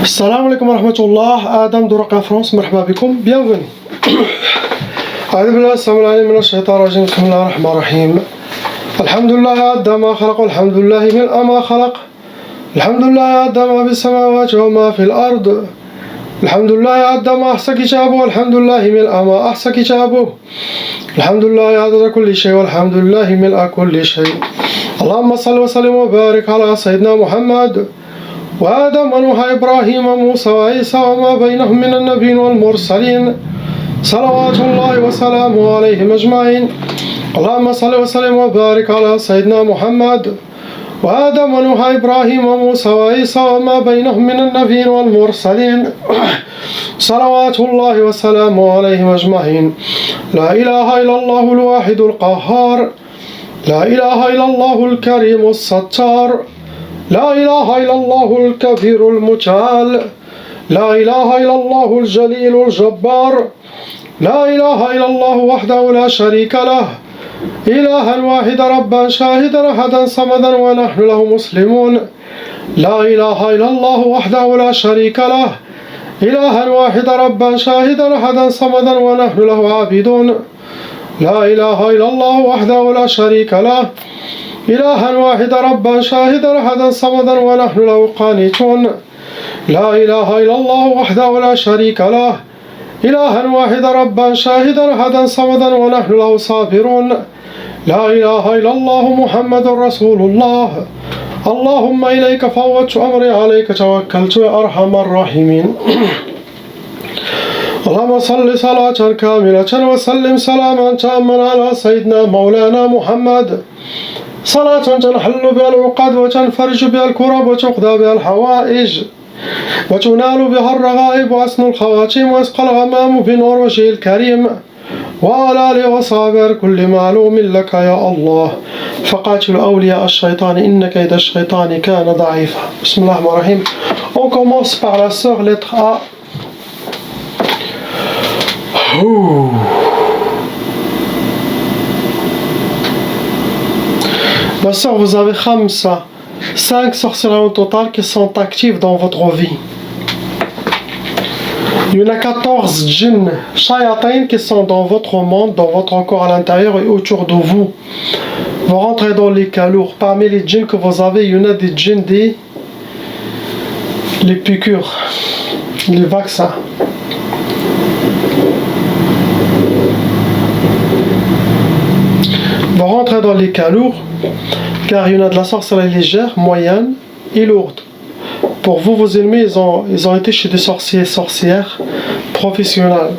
Salam alaikum wa rahmatullah, Adam de Raqqa France, marhaba bikoum, bienvenue. أعوذ بالله السميع العليم من الشيطان الرجيم بسم الله الرحمن الرحيم الحمد لله عد ما خلق والحمد لله ملء ما خلق الحمد لله عد ما في السماوات وما في الأرض الحمد لله عد ما أحصى كتابه والحمد لله ملء ما أحصى كتابه الحمد لله عدد كل شيء والحمد لله ملء كل شيء اللهم صل وسلم وبارك على سيدنا محمد وآدم ونوح إبراهيم وموسى وعيسى وما بينهم من النبيين والمرسلين صلوات الله وسلامه عليهم أجمعين اللهم صل وسلم وبارك على سيدنا محمد وآدم ونوح إبراهيم وموسى وعيسى وما بينهم من النبيين والمرسلين صلوات الله وسلامه عليهم أجمعين لا إله إلا الله الواحد القهار لا إله إلا الله الكريم الستار لا إله إلا الله الكبير المتعال لا إله إلا الله الجليل الجبار لا إله إلا الله وحده لا شريك له إلها واحدا ربا شاهدا أحدا صمدا ونحن له مسلمون لا إله إلا الله وحده لا شريك له إلها واحدا ربا شاهدا أحدا صمدا ونحن له عابدون لا إله إلا الله وحده لا شريك له إلها واحدا ربا شاهدا أحدا صمدا ونحن له قانتون لا إله إلا الله وحده لا شريك له إلها واحدا ربا شاهدا أحدا صمدا ونحن له صابرون لا إله إلا الله محمد رسول الله اللهم إليك فوضت أمري عليك توكلت يا أرحم الراحمين اللهم صل صلاة كاملة وسلم سلاما تاما على سيدنا مولانا محمد صلاة تنحل بها العقد وتنفرج بها الكرب وتقضى بها الحوائج وتنال بها الرغائب وأسن الخواتيم ويسقى الغمام بنور وجهه الكريم وعلى آله وصحبه كل معلوم لك يا الله فقاتل أولياء الشيطان إن كيد الشيطان كان ضعيفا بسم الله الرحمن الرحيم. On commence par la sœur lettre A. Ma sœur, vous avez khamsa, 5 sorcelleries au total qui sont actives dans votre vie. Il y en a 14 djinns, shayatin qui sont dans votre monde, dans votre corps à l'intérieur et autour de vous. Vous rentrez dans les calours. Parmi les djinns que vous avez, il y en a des djinns les piqûres, les vaccins. Vous rentrez dans les calours, car il y en a de la sorcellerie légère, moyenne et lourde. Pour vous, vos ennemis, ils ont été chez des sorciers et sorcières professionnels.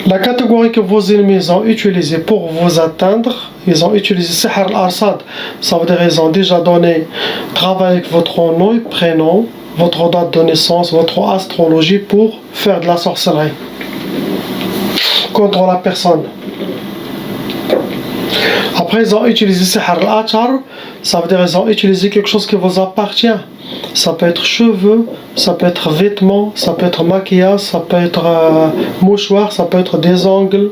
La catégorie que vos ennemis ont utilisée pour vous atteindre, ils ont utilisé Sihr al-Arsad. Ça veut dire qu'ils ont déjà donné travail avec votre nom, prénom, votre date de naissance, votre astrologie pour faire de la sorcellerie contre la personne. Après, ils ont utilisé Sihr al-Atar, ça veut dire qu'ils ont utilisé quelque chose qui vous appartient. Ça peut être cheveux, ça peut être vêtements, ça peut être maquillage, ça peut être mouchoir, ça peut être des ongles.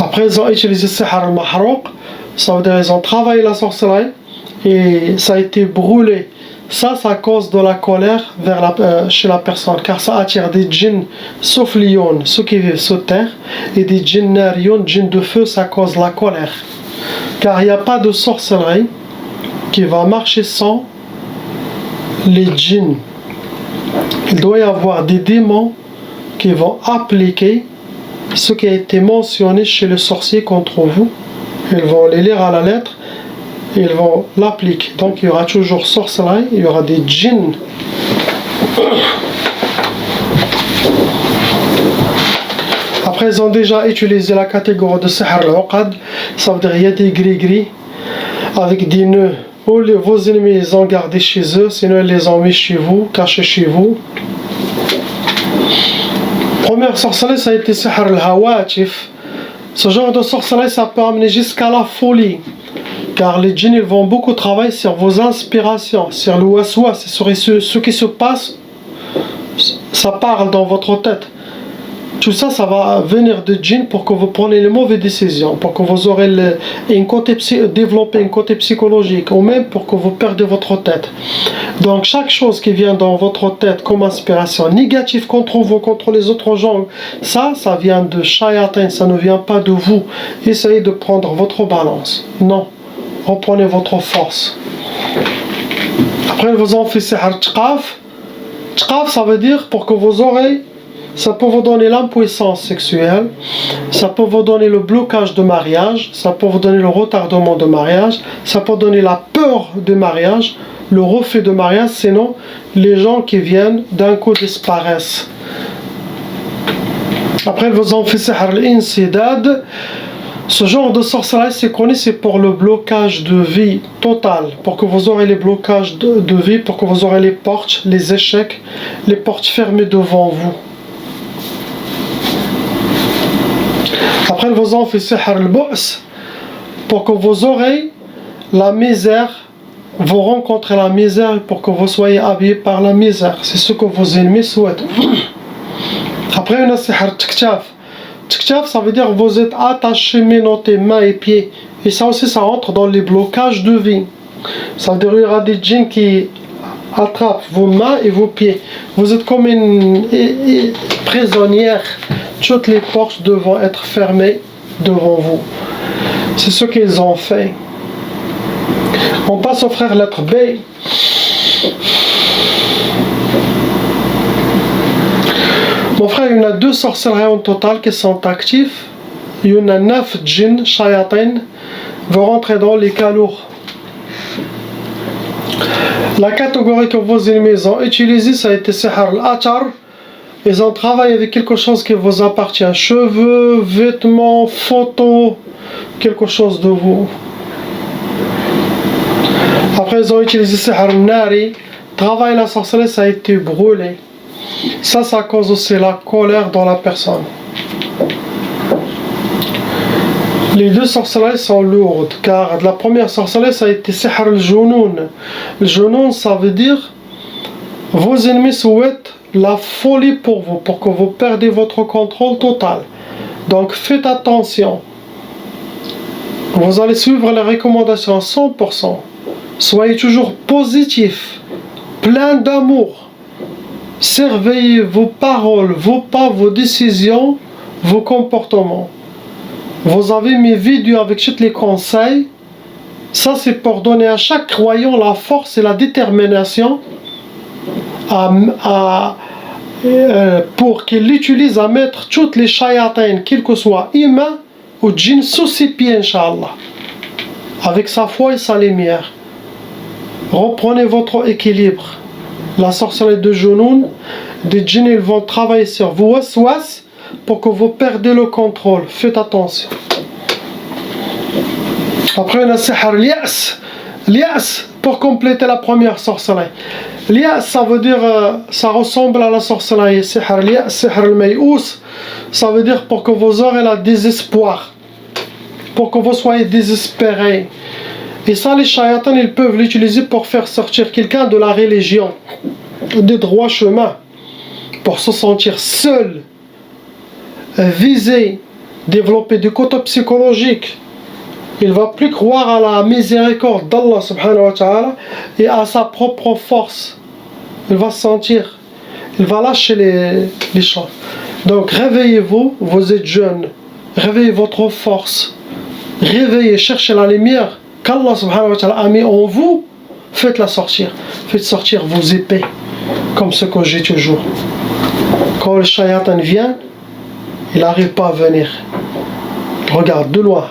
Après, ils ont utilisé Sihr al-Mahrouq, ça veut dire qu'ils ont travaillé la sorcellerie et ça a été brûlé. Ça cause de la colère chez la personne, car ça attire des djinns souffliones, ceux qui vivent sur terre, et des djinns narion, djinns de feu, ça cause la colère. Car il n'y a pas de sorcellerie qui va marcher sans les djinns. Il doit y avoir des démons qui vont appliquer ce qui a été mentionné chez le sorcier contre vous. Ils vont les lire à la lettre. Ils vont l'appliquer. Donc il y aura toujours sorcellerie, il y aura des djinns. Après, ils ont déjà utilisé la catégorie de Sihr al-Uqad. Ça veut dire qu'il y a des gris-gris avec des nœuds. Ou vos ennemis les ont gardés chez eux, sinon ils les ont mis chez vous, cachés chez vous. Première sorcellerie, ça a été Sihr al-Hawatif. Ce genre de sorcellerie, ça peut amener jusqu'à la folie. Car les djinns ils vont beaucoup travailler sur vos inspirations, sur le waswas, sur ce qui se passe, ça parle dans votre tête. Tout ça, ça va venir de djinn pour que vous preniez les mauvaises décisions, pour que vous aurez développé un côté psychologique, ou même pour que vous perdez votre tête. Donc chaque chose qui vient dans votre tête comme inspiration négative contre vous, contre les autres gens, ça vient de shayatin, ça ne vient pas de vous. Essayez de prendre votre balance. Non, reprenez votre force. Après, vous en faites sihr tqaf. Tqaf, ça veut dire pour que vos oreilles, ça peut vous donner l'impuissance sexuelle, ça peut vous donner le blocage de mariage, ça peut vous donner le retardement de mariage, ça peut donner la peur de mariage, le refus de mariage, sinon les gens qui viennent d'un coup disparaissent. Après, vous en faites sihr al-insidad. Ce genre de sorcellerie, c'est connu, c'est pour le blocage de vie total, pour que vous aurez les blocages de vie, pour que vous aurez les portes, les échecs, les portes fermées devant vous. Après, vous en faites sihr al-bu's, pour que vos oreilles, la misère, vous rencontrez la misère, pour que vous soyez habillés par la misère. C'est ce que vos ennemis souhaitent. Après, on a sihr tiktaf. Tiktaf, ça veut dire que vous êtes attaché, menotté, mains et pieds. Et ça aussi, ça entre dans les blocages de vie. Ça veut dire qu'il y aura des djinns qui attrapent vos mains et vos pieds. Vous êtes comme une prisonnière. Toutes les portes devront être fermées devant vous. C'est ce qu'ils ont fait. On passe au frère lettre B. Mon frère, il y en a 2 sorcelleries en total qui sont actifs. Il y en a 9 djinns, shayatin, vont rentrer dans les cas lourds. La catégorie que vos ennemis ont utilisée, ça a été sihr al-atar. Ils ont travaillé avec quelque chose qui vous appartient. Cheveux, vêtements, photos, quelque chose de vous. Après, ils ont utilisé sihr al-nari. Travail la sorcellerie, ça a été brûlé. Ça cause aussi la colère dans la personne. Les 2 sorcelleries sont lourdes, car la première sorcellerie, ça a été sihr al-junoun. Le junoun, ça veut dire vos ennemis souhaitent la folie pour vous, pour que vous perdez votre contrôle total. Donc faites attention. Vous allez suivre les recommandations à 100%. Soyez toujours positif, plein d'amour. Surveillez vos paroles, vos pas, vos décisions, vos comportements. Vous avez mes vidéos avec tous les conseils. Ça, c'est pour donner à chaque croyant la force et la détermination pour qu'il l'utilise à mettre toutes les shayatines, quel que soit humain ou djinn, sous ses pieds, Inch'Allah. Avec sa foi et sa lumière. Reprenez votre équilibre. La sorcellerie de Junoun, des djinns, ils vont travailler sur vos waswas pour que vous perdez le contrôle. Faites attention. Après, on a sihr lias. Lias, pour compléter la première sorcellerie. Lias, ça veut dire, ça ressemble à la sorcellerie. Sihr lias, sihr al-mayous, ça veut dire pour que vous aurez le désespoir. Pour que vous soyez désespérés. Et ça, les shayatans, ils peuvent l'utiliser pour faire sortir quelqu'un de la religion, des droits chemins, pour se sentir seul, visé, développer du côté psychologique. Il ne va plus croire à la miséricorde d'Allah subhanahu wa ta'ala et à sa propre force. Il va se sentir, il va lâcher les choses. Donc réveillez-vous, vous êtes jeunes, réveillez votre force, réveillez, cherchez la lumière qu'Allah subhanahu wa ta'ala a mis en vous, faites-la sortir. Faites sortir vos épées, comme ce que j'ai toujours. Quand le shayatan vient, il n'arrive pas à venir. Il regarde de loin.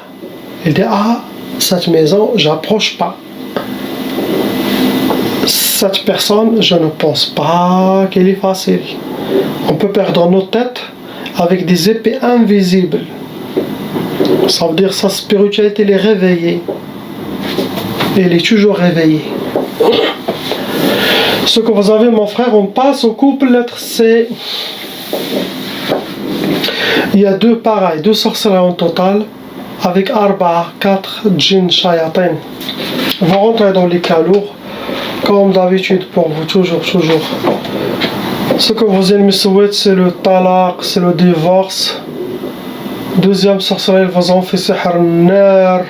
Il dit, ah, cette maison, j'approche pas. Cette personne, je ne pense pas qu'elle est facile. On peut perdre nos têtes avec des épées invisibles. Ça veut dire sa spiritualité, elle est réveillée. Elle est toujours réveillée. Ce que vous avez, mon frère, on passe au couple lettre C. Il y a 2 pareils, 2 sorcelleries en total, avec 4 djinns shayatin. On va rentrer dans les cas lourds, comme d'habitude pour vous, toujours. Ce que vos ennemis souhaitent, c'est le talaq, c'est le divorce. Deuxième sorcellerie, ils vous ont fait sihr nar,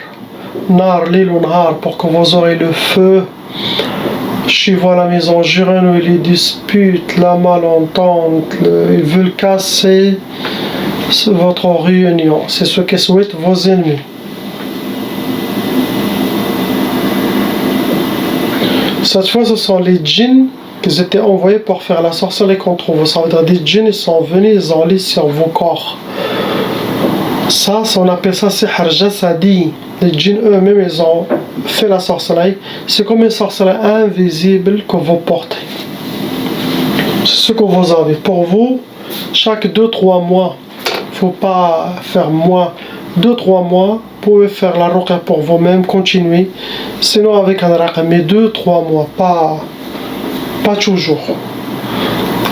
lil ou nahar, pour que vous aurez le feu. Chez vous à la maison, jurez-nous, les disputes, la malentente, ils veulent casser votre réunion. C'est ce que souhaitent vos ennemis. Cette fois, ce sont les djinns qui étaient envoyés pour faire la sorcellerie contre vous. Ça veut dire des djinns, ils sont venus, ils ont lit sur vos corps. Ça, on appelle ça sihr jasadi. Les djinns eux-mêmes, ils ont fait la sorcellerie. C'est comme une sorcellerie invisible que vous portez. C'est ce que vous avez. Pour vous, chaque 2-3 mois, il ne faut pas faire moins. 2-3 mois, vous pouvez faire la ruqya pour vous-même, continuer. Sinon avec un raqa, mais 2-3 mois, pas toujours.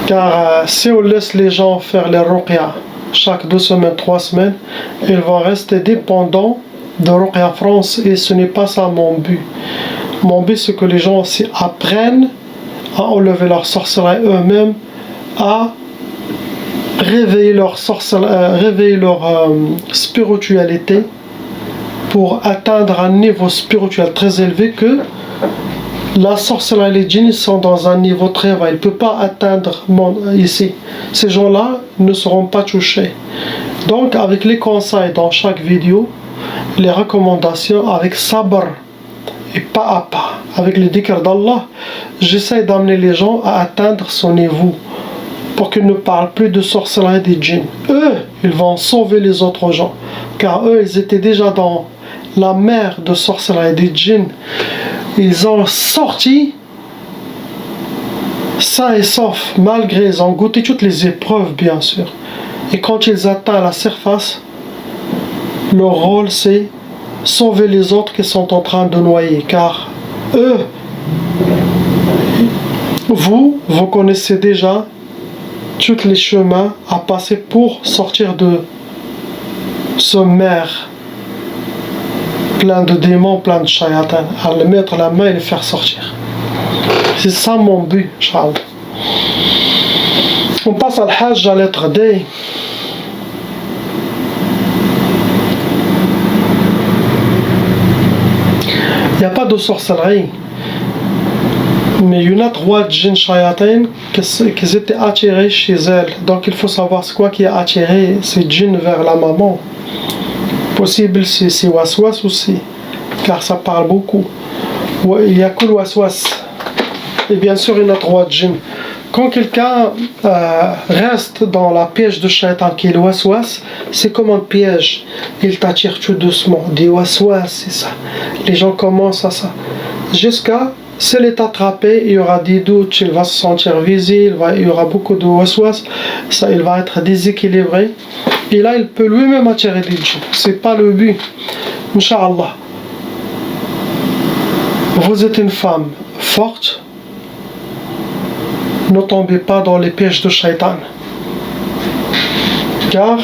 Car si on laisse les gens faire les ruqya chaque 2 semaines, 3 semaines, ils vont rester dépendants de Ruqya France et ce n'est pas ça mon but. Mon but c'est que les gens aussi apprennent à enlever leur sorcellerie eux-mêmes, à réveiller leur spiritualité pour atteindre un niveau spirituel très élevé que la sorcellerie et les djinns sont dans un niveau très bas. Ils ne peuvent pas atteindre ici. Ces gens-là ne seront pas touchés. Donc avec les conseils dans chaque vidéo, les recommandations avec sabr et pas à pas, avec le dhikr d'Allah, j'essaie d'amener les gens à atteindre son niveau pour qu'ils ne parlent plus de sorcellerie des djinns. Eux, ils vont sauver les autres gens, car eux, ils étaient déjà dans la mer de sorcellerie des djinns. Ils ont sorti sains et saufs, malgré ils ont goûté toutes les épreuves, bien sûr. Et quand ils atteignent la surface, leur rôle c'est sauver les autres qui sont en train de noyer, car eux, vous connaissez déjà tous les chemins à passer pour sortir de ce mer plein de démons, plein de shayatans, à le mettre la main et le faire sortir. C'est ça mon but, Inch'Allah. On passe à l'Hajj à lettre D. Il n'y a pas de sorcellerie, mais il y en a 3 djinns shayatans qui étaient attirés chez elle. Donc il faut savoir c'est quoi qui a attiré ces djinns vers la maman. Possible c'est waswas aussi, car ça parle beaucoup. Il y a que le waswas. Et bien sûr il y en a 3 djinns. Quand quelqu'un reste dans la piège de shaitan qui est le waswas, c'est comme un piège. Il t'attire tout doucement. Des waswas, c'est ça. Les gens commencent à ça. Jusqu'à, s'il est attrapé, il y aura des doutes, il va se sentir visé, il y aura beaucoup de waswas, ça, il va être déséquilibré. Et là, il peut lui-même attirer des djinns. C'est pas le but. Inch'Allah. Vous êtes une femme forte. Ne tombez pas dans les pièges de shaitan. Car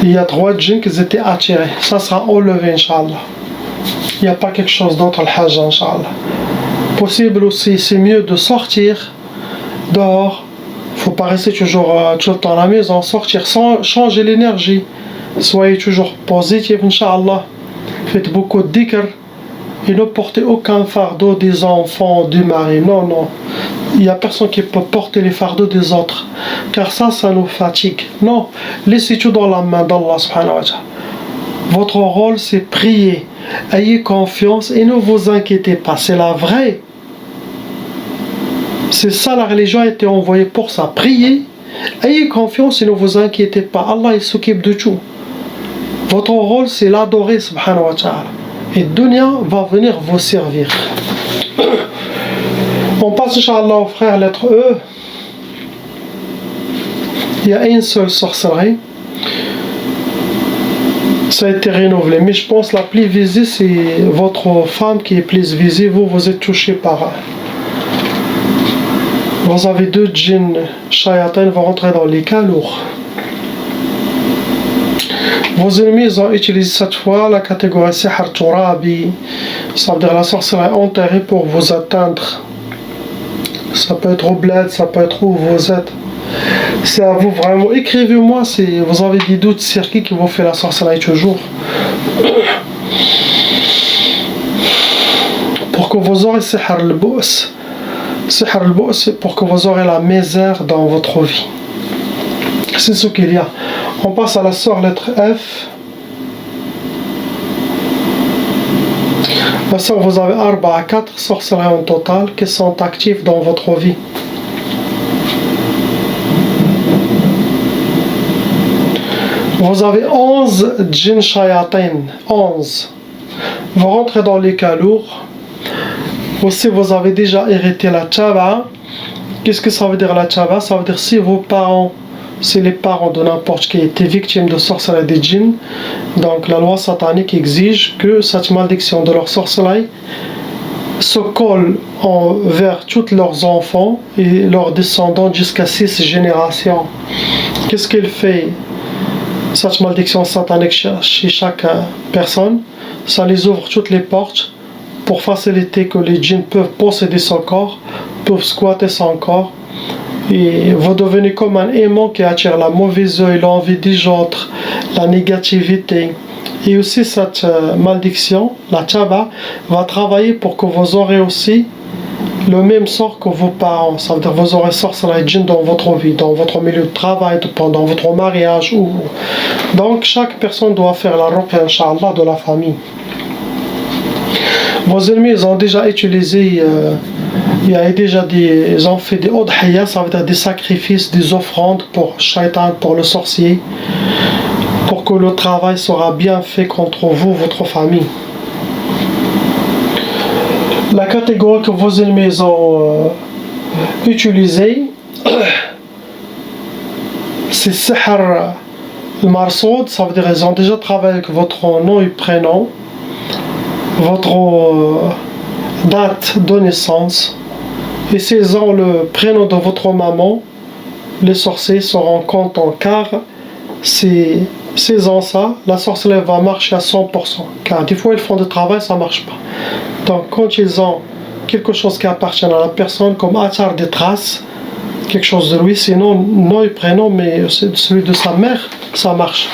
il y a 3 djinns qui étaient attirés. Ça sera enlevé, Inch'Allah. Il n'y a pas quelque chose d'autre, le Hajj, Inch'Allah. Possible aussi, c'est mieux de sortir dehors. Il ne faut pas rester toujours tout le temps à la maison. Sortir sans changer l'énergie. Soyez toujours positif, Inch'Allah. Faites beaucoup de dhikr. Et ne portez aucun fardeau des enfants, du mari. Non, non. Il n'y a personne qui peut porter les fardeaux des autres. Car ça nous fatigue. Non. Laissez tout dans la main d'Allah subhanahu wa ta'ala. Votre rôle, c'est prier. Ayez confiance et ne vous inquiétez pas. C'est la vraie. C'est ça, la religion a été envoyée pour ça. Priez. Ayez confiance et ne vous inquiétez pas. Allah, il s'occupe de tout. Votre rôle, c'est l'adorer subhanahu wa ta'ala. Et dunya va venir vous servir. On passe, Inch'Allah, au frère, lettre E. Il y a une seule sorcellerie. Ça a été renouvelé. Mais je pense que la plus visée, c'est votre femme qui est plus visée. Vous êtes touché par... Vous avez 2 djinns shayatans vont rentrer dans les cas lourds. Vos ennemis ont utilisé cette fois la catégorie sihr turabi, ça veut dire la sorcellerie enterrée pour vous atteindre. Ça peut être au bled, ça peut être où vous êtes. C'est à vous vraiment. Écrivez-moi si vous avez des doutes sur qui vous fait la sorcellerie toujours. Pour que vous aurez sihr al-Bous. Sihr al-Bous, c'est pour que vous aurez la misère dans votre vie. C'est ce qu'il y a. On passe à la lettre F. La sœur, vous avez 4 à 4 sorcelleries en total qui sont actives dans votre vie. Vous avez 11 djinn shayatin. 11. Vous rentrez dans les cas lourds. Aussi, vous avez déjà hérité la tchaba. Qu'est-ce que ça veut dire la tchaba? Ça veut dire si vos parents, si les parents de n'importe qui étaient victimes de sorcellerie des djinns, donc la loi satanique exige que cette malédiction de leur sorcellerie se colle vers tous leurs enfants et leurs descendants jusqu'à 6 générations. Qu'est-ce qu'elle fait, cette malédiction satanique chez chaque personne? Ça les ouvre toutes les portes pour faciliter que les djinns peuvent posséder son corps, peuvent squatter son corps, et vous devenez comme un aimant qui attire la mauvaise œil, l'envie des autres, la négativité. Et aussi cette malédiction, la tchaba, va travailler pour que vous aurez aussi le même sort que vos parents. Ça veut dire que vous aurez sorcellerie djinn dans votre vie, dans votre milieu de travail, pendant votre mariage. Donc chaque personne doit faire la ruqya, Inch'Allah, de la famille. Vos ennemis, ils ont déjà utilisé, ils ont fait des udhiyya, ça veut dire des sacrifices, des offrandes pour Shaitan, pour le sorcier, pour que le travail sera bien fait contre vous, votre famille. La catégorie que vos ennemis ont utilisée, c'est Sihr al-Marsoud, ça veut dire qu'ils ont déjà travaillé avec votre nom et prénom, votre date de naissance, et s'ils ont le prénom de votre maman, les sorciers seront contents, car s'ils ont ça, la sorcellerie va marcher à 100%, car des fois ils font du travail, ça ne marche pas. Donc quand ils ont quelque chose qui appartient à la personne, comme attar des traces, quelque chose de lui, sinon nom et prénom, mais celui de sa mère, ça marche.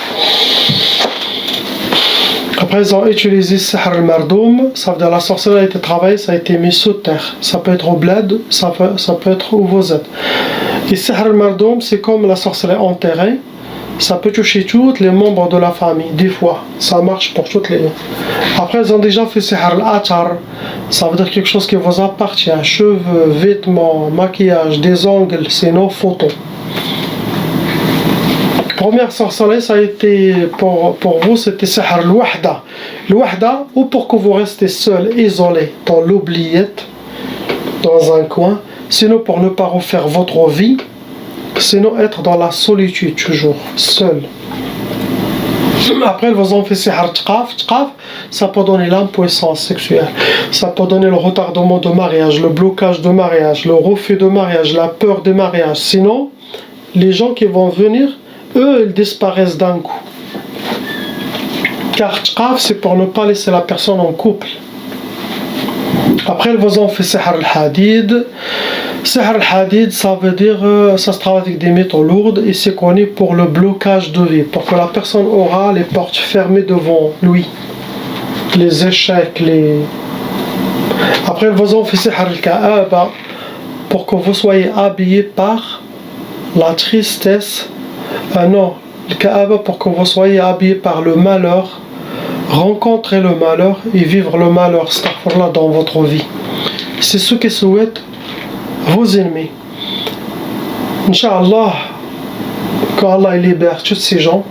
Après, ils ont utilisé Sihr al-Mardoum, ça veut dire la sorcellerie a été travaillée, ça a été mis sous terre. Ça peut être au bled, ça peut être où vous êtes. Et Sihr al-Mardoum, c'est comme la sorcellerie enterrée, ça peut toucher tous les membres de la famille, des fois. Ça marche pour toutes les... Après, ils ont déjà fait Sihr al-Atar, ça veut dire quelque chose qui vous appartient, cheveux, vêtements, maquillage, des ongles, c'est nos photos. Première sorcellerie, ça a été pour vous, c'était Sihr al-Wahda. L'Wahda, ou pour que vous restez seul, isolé, dans l'oubliette, dans un coin, sinon pour ne pas refaire votre vie, sinon être dans la solitude toujours, seul. Après, ils vous ont fait Sihr Tqaf. Tqaf, ça peut donner l'impuissance sexuelle, ça peut donner le retardement de mariage, le blocage de mariage, le refus de mariage, la peur de mariage. Sinon, les gens qui vont venir, eux, ils disparaissent d'un coup. Car Tqaf, c'est pour ne pas laisser la personne en couple. Après, ils vous ont fait Sihr al-Hadid. Sihr al-Hadid, ça veut dire, ça se travaille avec des métaux lourds et c'est connu pour le blocage de vie, pour que la personne aura les portes fermées devant lui, les échecs, Après, ils vous ont fait Sihr al-Ka'aba, pour que vous soyez habillé par la tristesse. Non, le Ka'aba, pour que vous soyez habillé par le malheur, rencontrer le malheur et vivre le malheur, astaghfirullah, dans votre vie. C'est ce que souhaitent vos ennemis. Inch'Allah, qu'Allah libère tous ces gens,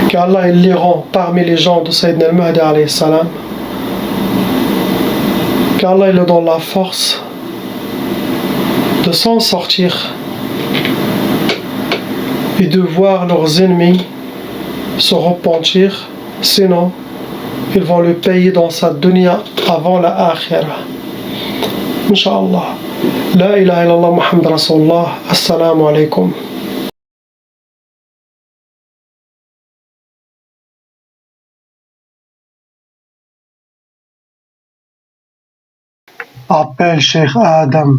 qu'Allah les rend parmi les gens de Sayyidina al-Mahdi alayhi salam, qu'Allah leur donne la force de s'en sortir et de voir leurs ennemis se repentir, sinon ils vont le payer dans sa dunya avant la akhirah. Inch'Allah. La ilaha illallah Muhammad Rasulullah. Assalamu alaikum. Appelle Cheikh Adam.